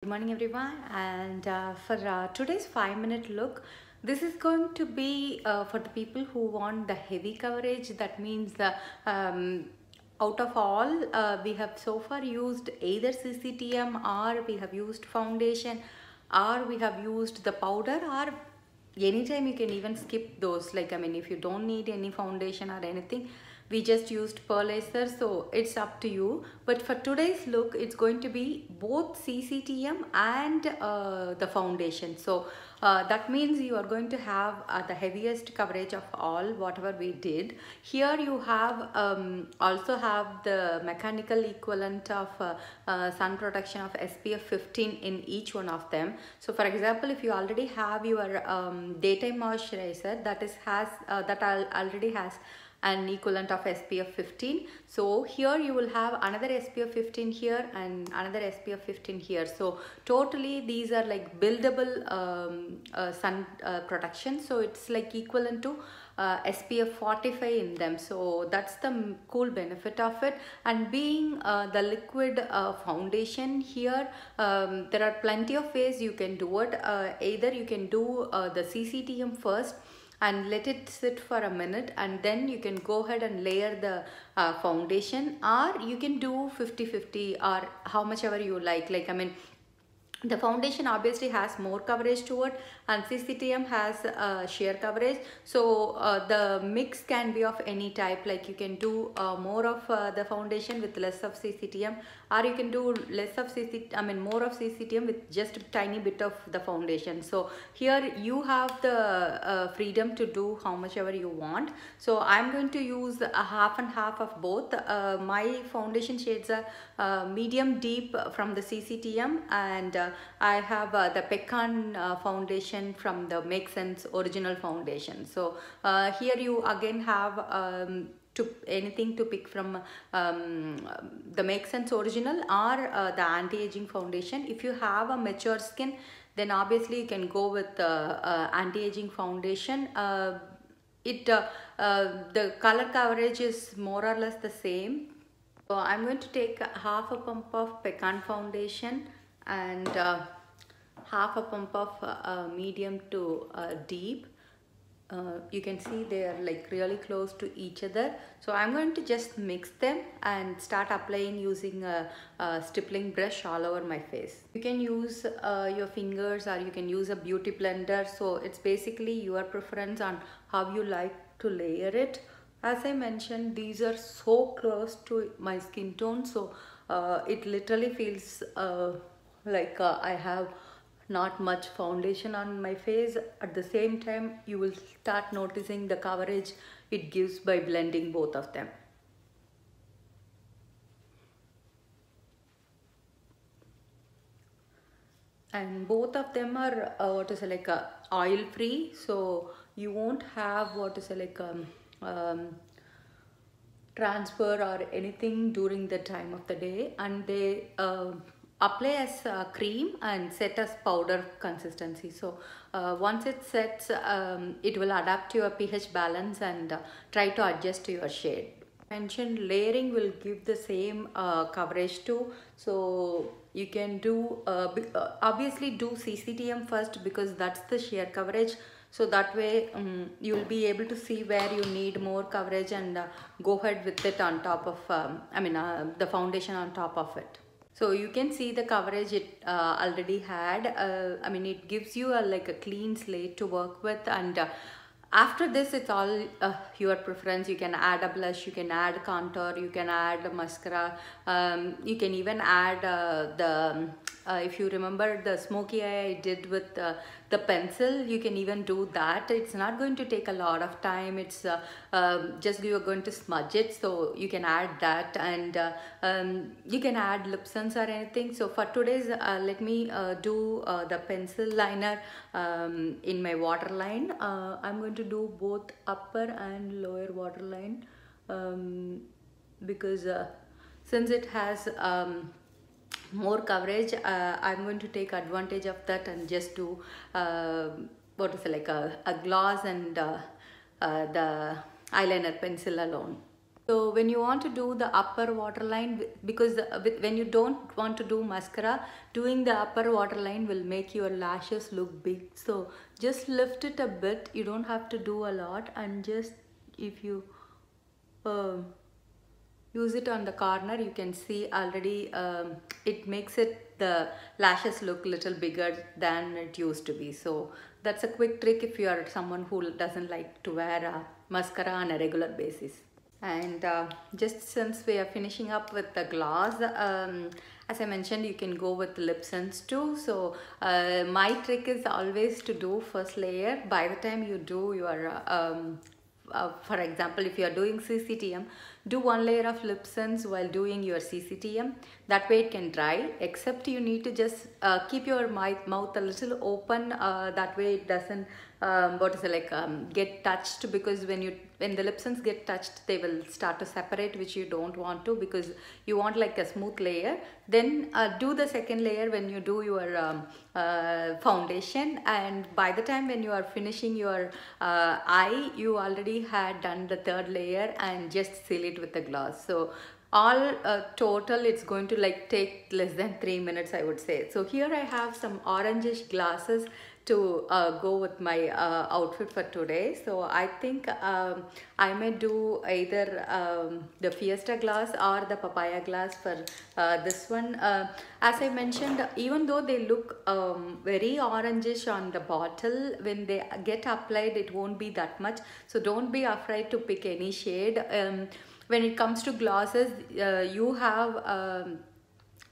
Good morning everyone, and for today's 5-minute look, this is going to be for the people who want the heavy coverage. That means the out of all we have so far used either CCTM, or we have used foundation, or we have used the powder, or anytime you can even skip those. Like, I mean, if you don't need any foundation or anything, we just used pearl laser, so it's up to you. But for today's look, it's going to be both CCTM and the foundation. So that means you are going to have the heaviest coverage of all whatever we did. Here you have also have the mechanical equivalent of sun protection of SPF 15 in each one of them. So for example, if you already have your daytime moisturizer that already has an equivalent of SPF 15, so here you will have another SPF 15 here and another SPF 15 here. So totally these are like buildable sun protection, so it's like equivalent to SPF 45 in them. So that's the cool benefit of it. And being the liquid foundation here, there are plenty of ways you can do it. Either you can do the CCTM first and let it sit for a minute, and then you can go ahead and layer the foundation, or you can do 50-50 or how much ever you like. I mean, the foundation obviously has more coverage to it, and CCTM has sheer coverage. So the mix can be of any type. Like, you can do more of the foundation with less of CCTM, or you can do more of CCTM with just a tiny bit of the foundation. So here you have the freedom to do how much ever you want. So I'm going to use a half and half of both. My foundation shades are medium deep from the CCTM, and I have the Pecan foundation from the Make Sense original foundation. So here you again have anything to pick from the Make Sense original or the anti-aging foundation. If you have a mature skin, then obviously you can go with anti-aging foundation. The color coverage is more or less the same. So I'm going to take half a pump of Pecan foundation and half a pump of medium to deep. You can see they are like really close to each other. So I'm going to just mix them and start applying using a stippling brush all over my face. You can use your fingers, or you can use a beauty blender. So it's basically your preference on how you like to layer it. As I mentioned, these are so close to my skin tone, so it literally feels like I have not much foundation on my face. At the same time, you will start noticing the coverage it gives by blending both of them. And both of them are oil free, so you won't have transfer or anything during the time of the day. And they apply as cream and set as powder consistency. So once it sets, it will adapt to your pH balance and try to adjust to your shade. Mentioned layering will give the same coverage too. So you can do obviously do CCTM first, because that's the sheer coverage. So that way you will be able to see where you need more coverage and go ahead with it on top of the foundation on top of it. So you can see the coverage it already had. It gives you like a clean slate to work with. And after this, it's all your preference. You can add a blush, you can add contour, you can add mascara, you can even add if you remember the smoky eye I did with the pencil, you can even do that. It's not going to take a lot of time. It's just you're going to smudge it, so you can add that. And you can add lip sense or anything. So for today's let me do the pencil liner in my waterline. I'm going to do both upper and lower waterline because since it has more coverage, I'm going to take advantage of that and just do a gloss and the eyeliner pencil alone. So when you want to do the upper waterline, because when you don't want to do mascara, doing the upper waterline will make your lashes look big. So just lift it a bit. You don't have to do a lot, and just if you use it on the corner, you can see already it makes the lashes look little bigger than it used to be. So that's a quick trick if you are someone who doesn't like to wear mascara on a regular basis. And just since we are finishing up with the gloss, as I mentioned, you can go with lip sense too. So my trick is always to do first layer. By the time you do your for example, if you are doing CCTM, do one layer of lip sense while doing your CCTM. That way it can dry, except you need to just keep your mouth a little open. That way it doesn't get touched, because when the lip sense get touched, they will start to separate, which you don't want to, because you want like a smooth layer. Then do the second layer when you do your foundation, and by the time when you are finishing your eye, you already had done the third layer, and just seal it with the gloss. So all total it's going to like take less than 3 minutes, I would say. So here I have some orangish glasses to go with my outfit for today. So I think I may do either the Fiesta glass or the papaya glass for this one. As I mentioned, even though they look very orangish on the bottle, when they get applied it won't be that much. So don't be afraid to pick any shade. When it comes to glosses, you have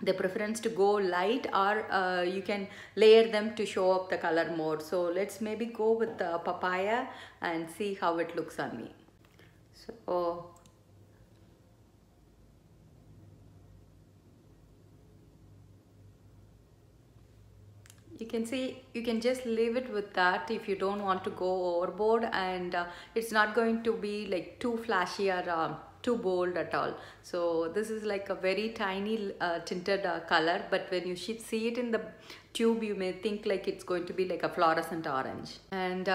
the preference to go light, or you can layer them to show up the color more. So let's maybe go with the papaya and see how it looks on me. So you can see, you can just leave it with that if you don't want to go overboard, and it's not going to be like too flashy or too bold at all. So this is like a very tiny tinted color, but when you see it in the tube, you may think like it's going to be like a fluorescent orange. And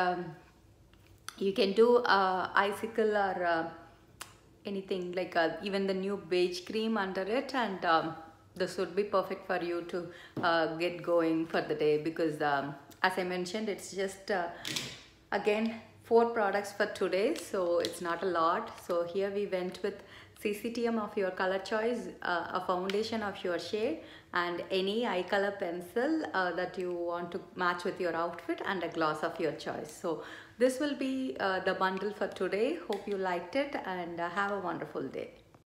you can do icicle or anything like even the new beige cream under it, and this would be perfect for you to get going for the day, because as I mentioned, it's just again 4 products for today, so it's not a lot. So here we went with CCTM of your color choice, a foundation of your shade, and any eye color pencil that you want to match with your outfit, and a gloss of your choice. So this will be the bundle for today. Hope you liked it, and have a wonderful day.